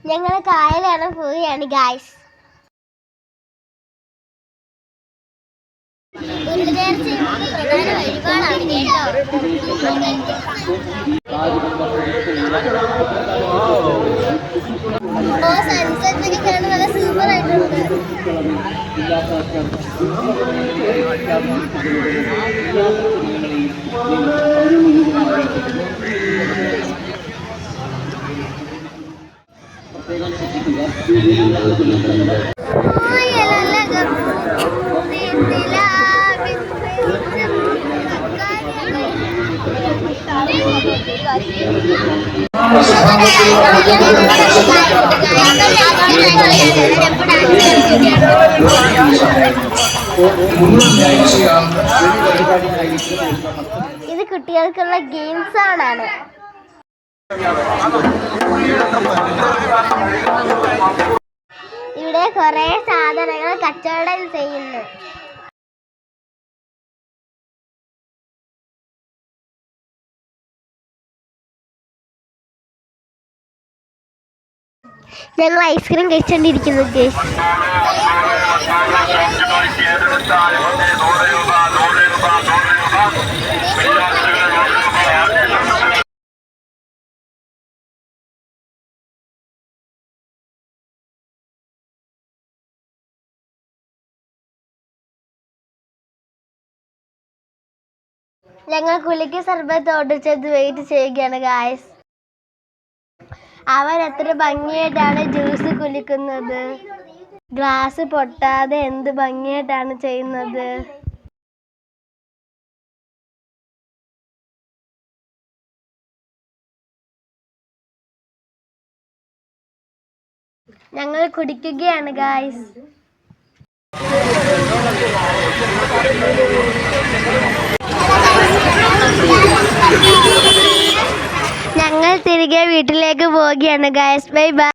ഞങ്ങൾ കായലാണ് പോവുകയാണ് guys. Sunset ഒക്കെ നല്ല സൂപ്പർ ആയിട്ടുണ്ട്. ഇത് കുട്ടികൾക്കുള്ള ഗെയിംസ് ആണ്. ഇവിടെ കുറെ സാധനങ്ങൾ കച്ചവടം ചെയ്യുന്നു. ഞങ്ങൾ ഐസ്ക്രീം കഴിച്ചോണ്ടിരിക്കുന്നു. ഞങ്ങൾ കുലിക്ക് സർബത്ത് ഓർഡർ ചെയ്ത് വെയിറ്റ് ചെയ്യുകയാണ് ഗായ്സ്. അവൻ എത്ര ഭംഗിയായിട്ടാണ് ജ്യൂസ് കുലിക്കുന്നത്. ഗ്ലാസ് പൊട്ടാതെ എന്ത് ഭംഗിയായിട്ടാണ് ചെയ്യുന്നത്. ഞങ്ങൾ കുടിക്കുകയാണ് ഗായ്സ്. ഞങ്ങൾ തിരികെ വീട്ടിലേക്ക് പോവുകയാണ് ഗായ്സ്. Bye bye.